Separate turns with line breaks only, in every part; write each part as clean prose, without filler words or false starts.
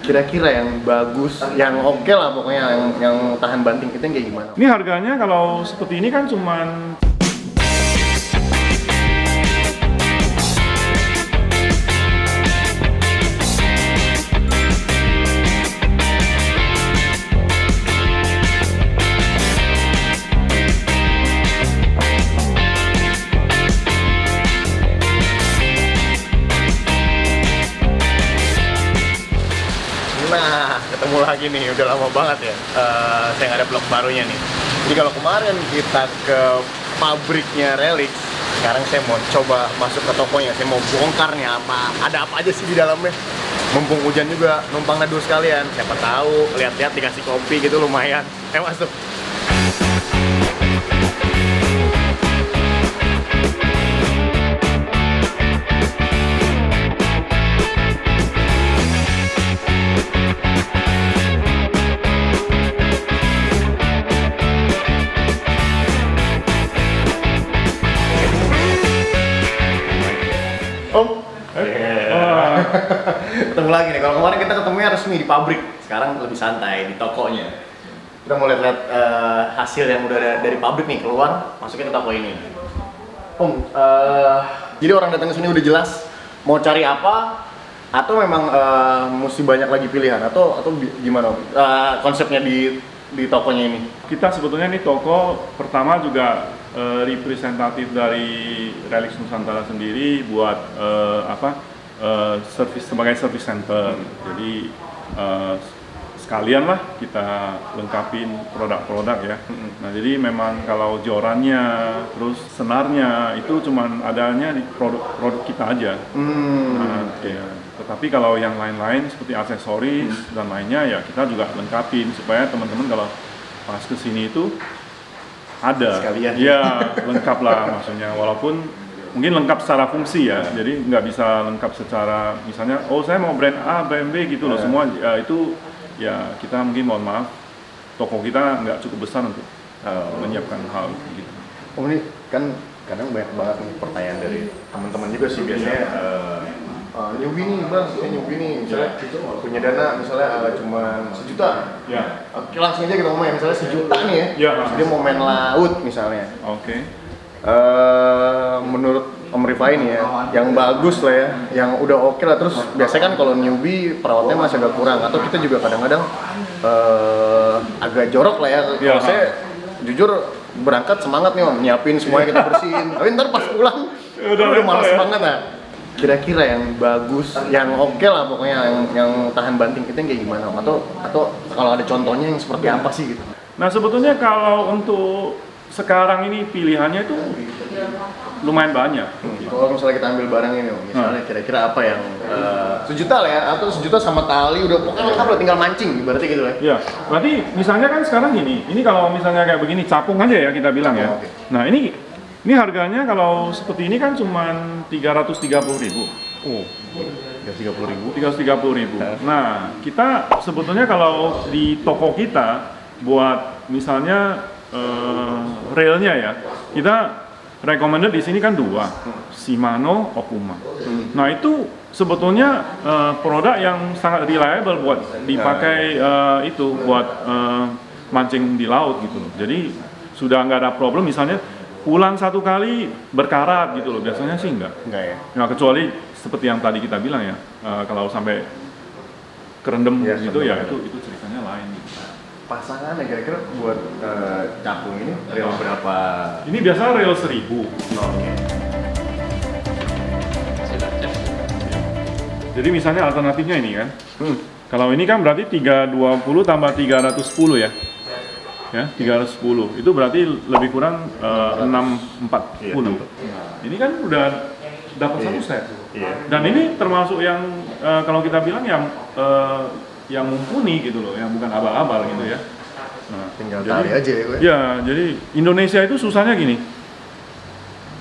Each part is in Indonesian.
Kira-kira yang bagus, yang oke lah pokoknya, yang tahan banting kita yang kayak gimana?
Ini harganya kalau seperti ini kan cuman
Nah, ketemu lagi nih, udah lama banget ya saya nggak ada vlog barunya nih. Jadi kalau kemarin kita ke pabriknya Relix, sekarang saya mau coba masuk ke tokonya, saya mau bongkar nih ada apa aja sih di dalamnya. Mumpung hujan juga, numpang neduh sekalian, siapa tahu lihat-lihat dikasih kopi gitu lumayan. Masuk. Om, ketemu lagi nih. Kalau kemarin kita ketemunya resmi di pabrik, sekarang lebih santai di tokonya. Kita mau lihat hasil yang udah dari pabrik nih keluar, masukin ke toko ini. Om, jadi orang datang ke sini udah jelas mau cari apa, atau memang mesti banyak lagi pilihan, atau gimana? Konsepnya di tokonya ini?
kita sebetulnya nih toko pertama juga representatif dari Relix Nusantara sendiri buat sebagai service center. Jadi sekalian lah kita lengkapin produk-produk ya. Nah jadi memang kalau jorannya, terus senarnya itu cuman adanya di produk kita aja. Nah, ya. Tetapi kalau yang lain-lain seperti aksesoris dan lainnya ya kita juga lengkapin supaya teman-teman kalau pas kesini itu ada.
Sekalian.
Ya lengkap lah maksudnya, walaupun mungkin lengkap secara fungsi ya, jadi nggak bisa lengkap secara misalnya, oh saya mau brand A, brand B gitu loh, semua itu ya kita mungkin mohon maaf, toko kita nggak cukup besar untuk menyiapkan hal gitu.
Om, ini kan kadang banyak banget nih pertanyaan dari teman-teman juga sih biasanya. Newbie nih bang, saya newbie nih, misalnya punya dana misalnya cuma 1 juta.
Ya.
Oke, langsung aja kita ngomong ya, misalnya 1 juta nih ya. Dia mau main laut misalnya.
Oke.
Menurut Om Rifai nih ya, yang bagus lah ya, yang udah oke lah. Terus biasanya kan kalau newbie perawatnya masih agak kurang, atau kita juga kadang-kadang agak jorok lah ya. Kalau saya jujur berangkat semangat nih Om, nyiapin semuanya kita bersihin. Tapi ntar pas pulang udah males banget lah. Kira-kira yang bagus, yang oke lah pokoknya, yang tahan banting kita yang kayak gimana Om? Atau kalau ada contohnya yang seperti apa sih gitu?
Nah sebetulnya kalau untuk sekarang ini pilihannya itu lumayan banyak.
Kalau misalnya kita ambil barang ini Om, misalnya kira-kira apa yang 1 juta lah ya, atau 1 juta sama tali udah pokoknya lengkap lah, tinggal mancing berarti gitu ya?
Ya, berarti misalnya kan sekarang ini kalau misalnya kayak begini capung aja ya kita bilang ya.
Oke.
Nah ini harganya kalau seperti ini kan cuman 330.000.
Oh, 330.000.
330.000. Nah, kita sebetulnya kalau di toko kita buat misalnya railnya ya, kita recommended di sini kan 2, Shimano, Okuma. Nah itu sebetulnya produk yang sangat reliable buat dipakai itu buat mancing di laut gitu loh. Jadi sudah nggak ada problem misalnya pulang 1 kali berkarat gitu loh, biasanya sih enggak
Enggak ya?
Nah, kecuali seperti yang tadi kita bilang ya, kalau sampai kerendam
Ya,
gitu ya
kerendam.
itu ceritanya lain gitu.
Pasangannya kira-kira buat capung ini real berapa?
Ini biasa rel 1000.
Oke.
Jadi misalnya alternatifnya ini kan, kalau ini kan berarti 320 tambah 310 ya. Ya, 310. Itu berarti lebih kurang 640. Ini kan udah dapat 1 set.
Iya.
Dan ini termasuk yang kalau kita bilang yang mumpuni gitu loh, yang bukan abal-abal gitu ya. Nah,
Tinggal tali aja ya gue.
ya, jadi Indonesia itu susahnya gini.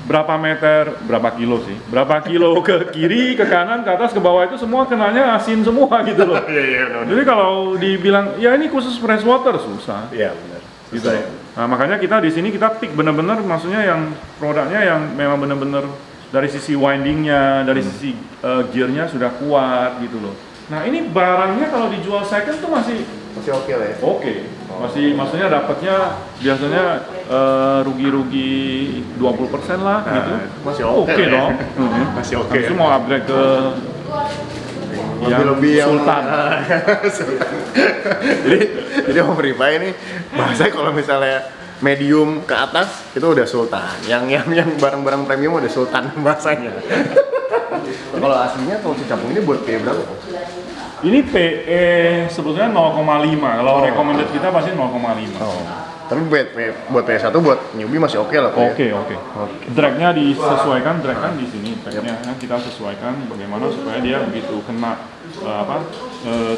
Berapa meter, berapa kilo sih? Berapa kilo ke kiri, ke kanan, ke atas, ke bawah itu semua kenanya asin semua gitu loh.
Iya.
Jadi kalau dibilang ya ini khusus freshwater susah.
Iya benar.
Gitu. Nah, makanya kita di sini kita pick bener-bener maksudnya yang produknya yang memang bener-bener dari sisi windingnya, dari sisi gearnya sudah kuat gitu loh. Nah ini barangnya kalau dijual second tuh masih
Masih oke lah ya.
oke, masih maksudnya dapatnya biasanya rugi-rugi 20% lah
Nah,
gitu.
masih oke
Oke
ya.
dong.
Masih oke.
Habis itu mau upgrade ke
Lebih-lebih yang
Sultan.
Sultan. jadi Om Rifai ini bahasanya kalau misalnya medium ke atas itu udah sultan. Yang barang-barang premium udah sultan bahasanya. Kalau aslinya kalau si capung ini buat PE berapa?
Ini PE sebetulnya 0,5. Kalau
Oh.
recommended kita pasti 0,5.
Oh. Tapi buat PS1 buat newbie masih oke lah Pak, ya?
Oke. Dragnya disesuaikan, drag kan di sini. Dragnya kita sesuaikan bagaimana supaya dia begitu kena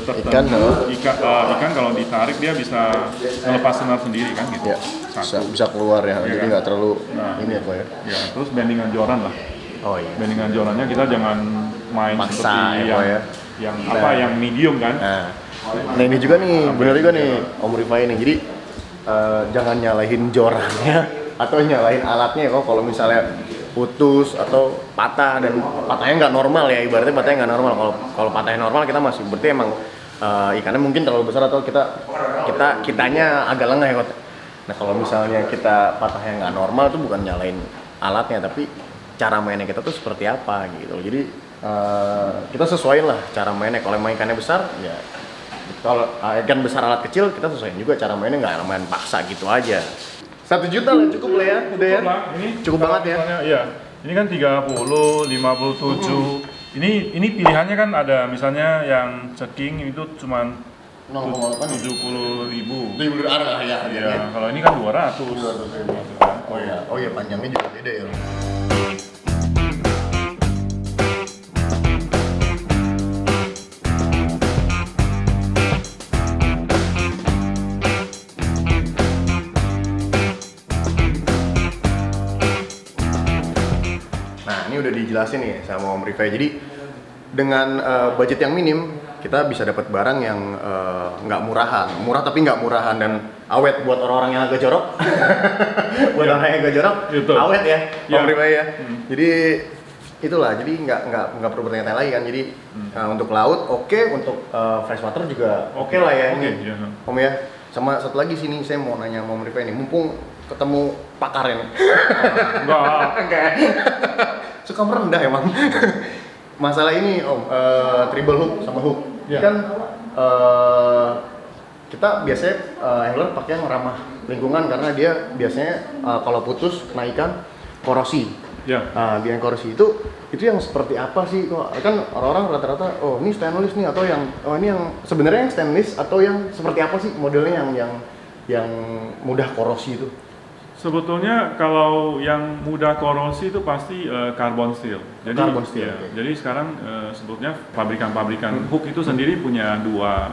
tertentu
Ikan,
ikan kalau ditarik dia bisa melepas senar sendiri kan gitu.
Ya, bisa keluar ya, jadi
kan?
nggak terlalu
Nah.
ini ya Pak ya.
Ya, terus bandingan joran lah.
Oh iya.
Bandingan jorannya kita jangan main
Maksa
seperti
ya, Pak, ya.
yang
Nah.
apa yang medium kan.
Nah ini juga nih, bener juga nih Om Rifai nih. Jadi jangan nyalahin jorannya atau nyalahin alatnya ya kok kalau misalnya putus atau patah dan patahnya nggak normal ya, ibaratnya patahnya nggak normal. Kalau patahnya normal kita masih berarti emang ikannya mungkin terlalu besar atau kitanya agak lengah ya kok. Nah kalau misalnya kita patahnya nggak normal itu bukan nyalain alatnya tapi cara mainnya kita tuh seperti apa gitu. Jadi kita sesuaiin lah cara mainnya. Kalau main ikannya besar ya, kalau ikan besar alat kecil kita sesuaiin juga cara mainnya, nggak main paksa gitu aja. 1 juta lah cukup lah ya, udah ya.
Ini
Cukup banget ya.
misalnya, iya. Ini kan 30, 57. Ini pilihannya kan ada misalnya yang ceking itu cuma
0,8
70.000.
itu ibu arah ya harganya.
Iya, kalau ini kan 200.
200.000. Oh iya panjangnya juga beda ya. Nah ini udah dijelasin nih sama Om Rifai. Jadi dengan budget yang minim kita bisa dapat barang yang nggak murah tapi nggak murahan dan awet buat orang-orang yang agak jorok. Buat orang yang agak jorok,
Gitu.
awet ya,
Ya.
Om Rifai ya. Jadi itulah, jadi nggak perlu bertanya-tanya lagi kan. Jadi untuk laut oke, untuk freshwater juga oke lah ya
Oke,
ini.
iya.
Om ya. Sama satu lagi sini saya mau nanya sama Om Rifai nih, mumpung ketemu pakarnya nih.
Enggak.
Suka merendah emang. Masalah ini Om, treble hook sama hook.
Ya.
Kan kita biasanya angler pakai yang ramah lingkungan karena dia biasanya kalau putus kena ikan korosi.
Ya.
Dia yang korosi itu yang seperti apa sih? Kok kan orang-orang rata-rata oh ini stainless nih atau yang ini yang sebenarnya yang stainless atau yang seperti apa sih modelnya yang mudah korosi itu?
Sebetulnya kalau yang mudah korosi itu pasti carbon steel. Jadi,
Carbon steel,
ya,
oke.
jadi sekarang sebetulnya pabrikan-pabrikan hook itu sendiri punya dua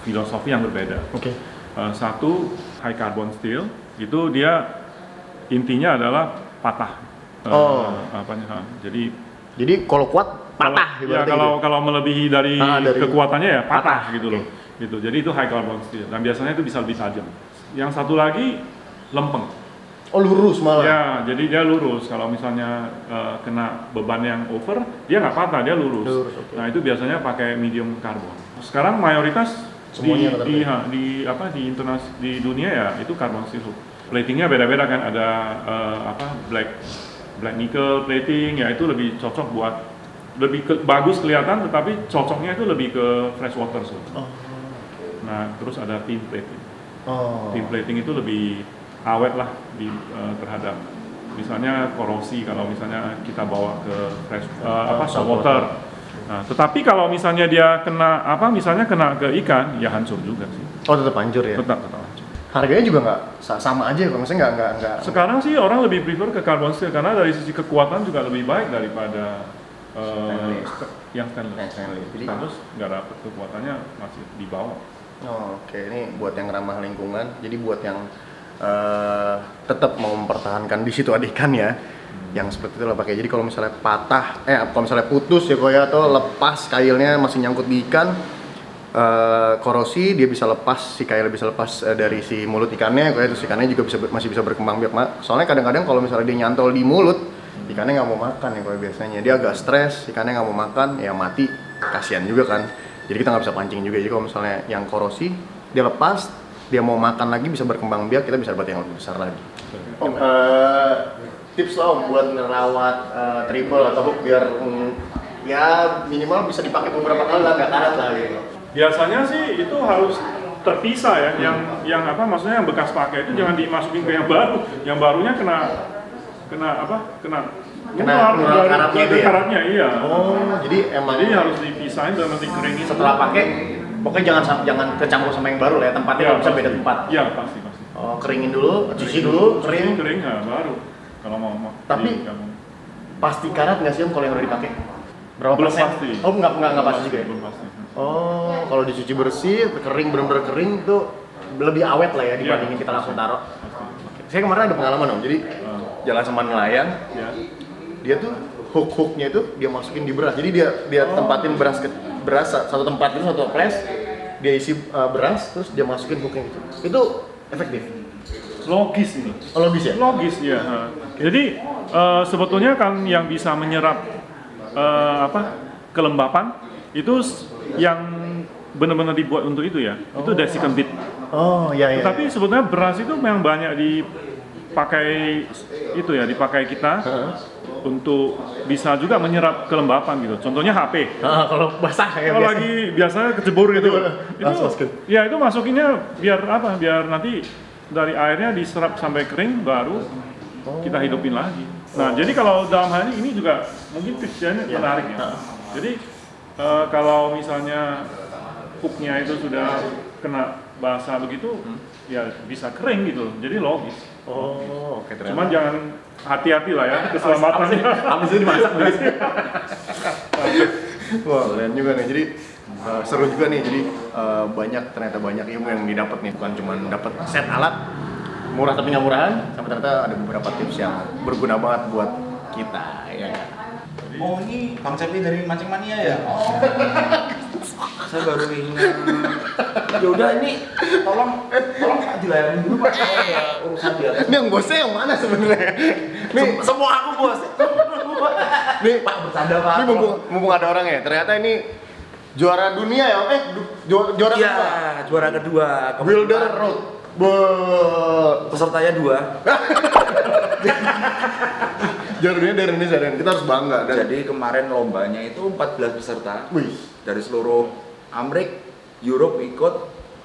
filosofi yang berbeda.
Oke.
Satu high carbon steel itu dia intinya adalah patah. Jadi
kalau kuat patah
ya
ibaratnya
kalau melebihi dari
dari
kekuatannya ya
patah,
patah gitu loh.
oke.
Gitu. Jadi itu high carbon steel dan biasanya itu bisa lebih tajam. Yang satu lagi lempeng.
Oh lurus malah.
Ya, jadi dia lurus. Kalau misalnya kena beban yang over, dia nggak patah, dia lurus.
Lurus, oke.
Nah itu biasanya pakai medium carbon. Sekarang mayoritas
Semuanya rata-rata.
di dunia ya itu carbon steel hook. Platingnya beda-beda kan, ada black nickel plating, ya itu lebih cocok buat bagus kelihatan, tetapi cocoknya itu lebih ke freshwater so.
Oh.
Nah terus ada thin plating.
Oh.
Thin plating itu lebih awet lah terhadap misalnya korosi kalau misalnya kita bawa ke saltwater. Nah, tetapi kalau misalnya dia kena misalnya kena ke ikan ya hancur juga sih.
Oh tetap hancur ya.
Tetap hancur.
Harganya juga nggak sama aja kok, maksudnya nggak.
Sekarang sih orang lebih prefer ke carbon steel karena dari sisi kekuatan juga lebih baik daripada
Stainless.
yang stainless.
Jadi
Stainless nggak dapet kekuatannya masih di bawah.
oh, oke, ini buat yang ramah lingkungan. Jadi buat yang tetap mau mempertahankan di situ ada ikan ya. Yang seperti itu lah pakai. Jadi kalau misalnya patah, kalau misalnya putus ya kok ya atau lepas kailnya masih nyangkut di ikan, korosi dia bisa lepas, si kail bisa lepas dari si mulut ikannya, kok ya, terus ikannya juga masih bisa berkembang biak. Soalnya kadang-kadang kalau misalnya dia nyantol di mulut, ikannya nggak mau makan ya kok biasanya. Dia agak stres, ikannya nggak mau makan, ya mati, kasihan juga kan. Jadi kita nggak bisa pancing juga. Jadi kalau misalnya yang korosi dia lepas, dia mau makan lagi bisa berkembang biak, kita bisa dapat yang lebih besar lagi. Om, tips lah Om buat ngerawat triple atau hook biar ya minimal bisa dipakai beberapa kali lah, nggak karat lah gitu.
Biasanya sih itu harus terpisah ya, yang apa maksudnya yang bekas pakai itu jangan dimasukin ke yang baru. Yang barunya kena
karatnya itu ya?
Karatnya, iya.
Oh, jadi emang
Jadi harus dipisahin dan nanti keringin.
setelah pakai pokoknya jangan kecampur sama yang baru lah ya, tempatnya
Ya,
bisa beda tempat.
Iya, pasti.
Oh, keringin dulu, cuci dulu, kering.
Kering nggak baru. Kalau mau.
Tapi pasti karat nggak sih Om kalau yang udah dipakai? Berapa
Belum
persen?
pasti.
Oh, nggak pasti juga ya?
Belum pasti.
Oh, kalau dicuci bersih, kering benar-benar kering itu lebih awet lah ya dibandingin kita langsung taruh. Saya kemarin ada pengalaman Om, jadi jalan sama nelayan,
Ya.
dia tuh hook-hooknya itu dia masukin di beras. Jadi dia tempatin beras satu tempat itu satu ples, dia isi beras terus dia masukin hooknya gitu. Itu efektif.
Logis ini.
Oh, logis ya?
Logis ya. Jadi sebetulnya kan yang bisa menyerap kelembapan itu yang benar-benar dibuat untuk itu ya. Itu desiccant beet.
Oh, iya.
Tapi sebetulnya beras itu memang banyak dipakai itu ya, dipakai kita untuk bisa juga menyerap kelembapan gitu. Contohnya HP.
Kalau basah kayak
Kalau lagi biasanya kecebur gitu.
Masukin.
Ya itu masukinnya biar apa? Biar nanti dari airnya diserap sampai kering baru kita hidupin lagi. Nah, jadi kalau dalam hal ini juga mungkin tipsnya menarik ya. Jadi kalau misalnya hooknya itu sudah kena basah begitu, ya bisa kering gitu. Jadi logis.
Oh, oke ternyata.
Cuman jangan hati-hati lah ya keselamatannya.
Habis itu dimasak lagi. Wah, keren juga nih. Jadi seru juga nih. Jadi ternyata banyak ilmu yang didapat nih. Bukan cuma dapat set alat murah tapi nggak murahan, sampai ternyata ada beberapa tips yang berguna banget buat kita. Ya.
Oh ini Bang Cepi dari Mancing Mania ya? Saya baru ingat. Ya udah ini tolong Pak dilayani dulu Pak. Ya, urusan dia.
Ini yang bosnya yang mana sebenarnya? Nih,
Semua aku bos.
nih
Pak bercanda Pak.
Ini mumpung ada orang ya. Ternyata ini juara dunia ya. Juara
Iya,
kedua.
juara kedua.
Wilder Road.
Pesertanya 2.
Juara dunia dari Indonesia dan kita harus bangga. Dan
Jadi kemarin lombanya itu 14 peserta
wih,
dari seluruh Amerika, Europe ikut,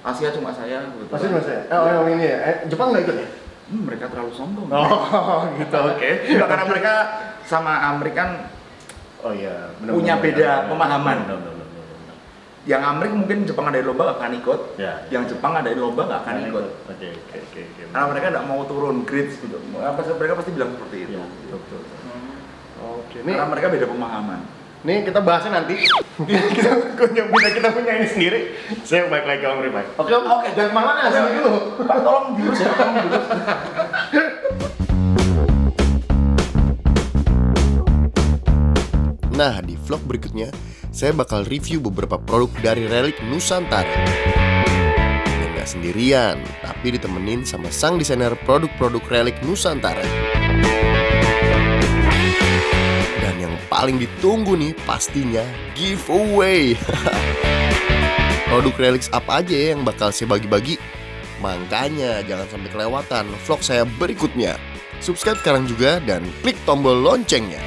Asia cuma saya.
pasti mas ya. Oh, yang ini ya. Jepang nggak ikut ya?
Mereka terlalu sombong.
Oh, gitu. Oke.
Enggak, karena mereka sama Amerika kan
Oh iya,
punya beda pemahaman.
Benar.
Yang Amerika mungkin Jepang ada lomba nggak akan ikut,
Ya.
yang Jepang ada lomba nggak akan ikut.
Oke.
Karena mereka nggak mau turun grades gitu. Mereka pasti bilang seperti itu.
Iya, betul. Oke,
Karena mereka beda pemahaman.
nih kita bahasnya nanti. kita punya ini sendiri. Saya balik lagi ke Om Rifai. Oke, jangan kemana-mana, sini dulu.
Pak tolong diurus ya, tolong diurus.
Nah, di vlog berikutnya, saya bakal review beberapa produk dari Relic Nusantara. Dan gak sendirian, tapi ditemenin sama sang desainer produk-produk Relic Nusantara. Dan yang paling ditunggu nih, pastinya giveaway. Produk Relic apa aja ya yang bakal saya bagi-bagi? Makanya jangan sampai kelewatan vlog saya berikutnya. Subscribe sekarang juga dan klik tombol loncengnya.